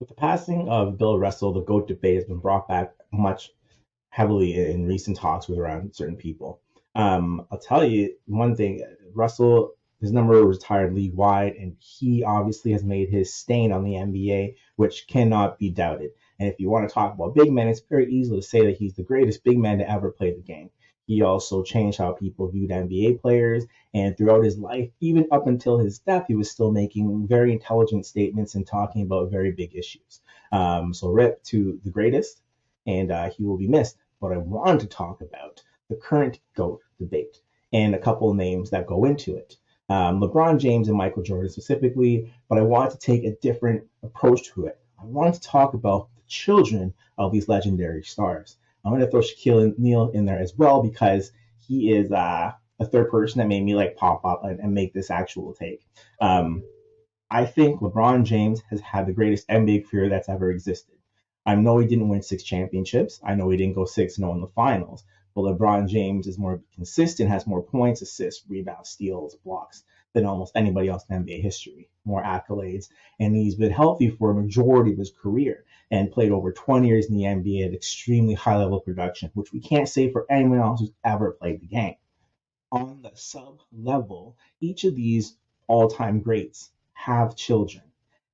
With the passing of Bill Russell, the GOAT debate has been brought back much heavily in recent talks with around certain people. I'll tell you one thing: Russell, his number retired league wide, and he obviously has made his stain on the NBA, which cannot be doubted. And if you want to talk about big men, it's very easy to say that he's the greatest big man to ever play the game. He also changed how people viewed NBA players, and throughout his life, even up until his death, he was still making very intelligent statements and talking about very big issues. So rip to the greatest, and he will be missed. But I want to talk about the current GOAT debate and a couple of names that go into it. LeBron James and Michael Jordan specifically, but I want to take a different approach to it. I want to talk about the children of these legendary stars. I'm going to throw Shaquille O'Neal in there as well because he is a third person that made me like pop up and make this actual take. I think LeBron James has had the greatest NBA career that's ever existed. I know he didn't win 6 championships. I know he didn't go 6-0 in the finals. But LeBron James is more consistent, has more points, assists, rebounds, steals, blocks than almost anybody else in NBA history. More accolades. And he's been healthy for a majority of his career and played over 20 years in the NBA at extremely high level production, which we can't say for anyone else who's ever played the game. On the sub level, each of these all time greats have children.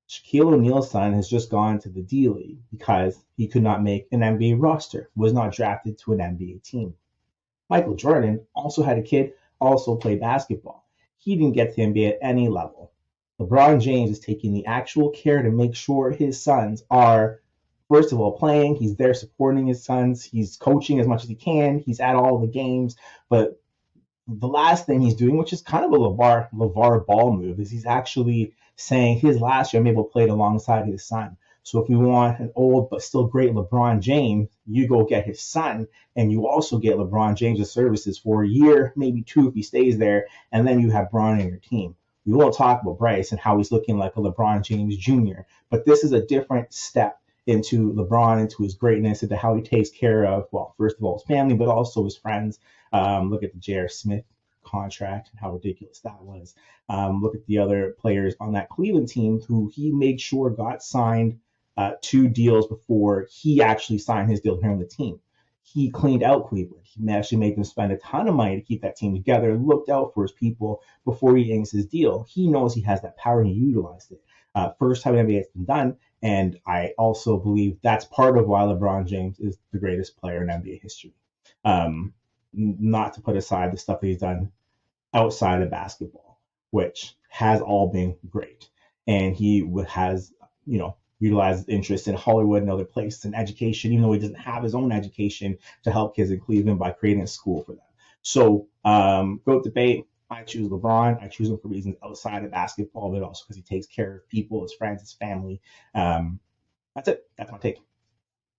Shaquille O'Neal's son has just gone to the D League because he could not make an NBA roster, was not drafted to an NBA team. Michael Jordan also had a kid, also played basketball. He didn't get to the NBA at any level. LeBron James is taking the actual care to make sure his sons are, first of all, playing. He's there supporting his sons. He's coaching as much as he can. He's at all the games. But the last thing he's doing, which is kind of a LeVar Ball move, is he's actually saying his last year I'm able to play alongside his son. So if you want an old but still great LeBron James, you go get his son, and you also get LeBron James' services for a year, maybe two if he stays there, and then you have Bron in your team. We won't talk about Bryce and how he's looking like a LeBron James Jr., but this is a different step into LeBron, into his greatness, into how he takes care of, well, first of all, his family, but also his friends. Look at the J.R. Smith contract and how ridiculous that was. Look at the other players on that Cleveland team who he made sure got signed 2 deals before he actually signed his deal here on the team. He cleaned out Cleveland. He actually made them spend a ton of money to keep that team together, looked out for his people before he inks his deal. He knows he has that power and he utilized it. First time NBA has been done. And I also believe that's part of why LeBron James is the greatest player in NBA history. Not to put aside the stuff that he's done outside of basketball, which has all been great. And he has, utilized interest in Hollywood and other places and education, even though he doesn't have his own education to help kids in Cleveland by creating a school for them. So, GOAT debate. I choose LeBron. I choose him for reasons outside of basketball, but also because he takes care of people, his friends, his family. That's it. That's my take.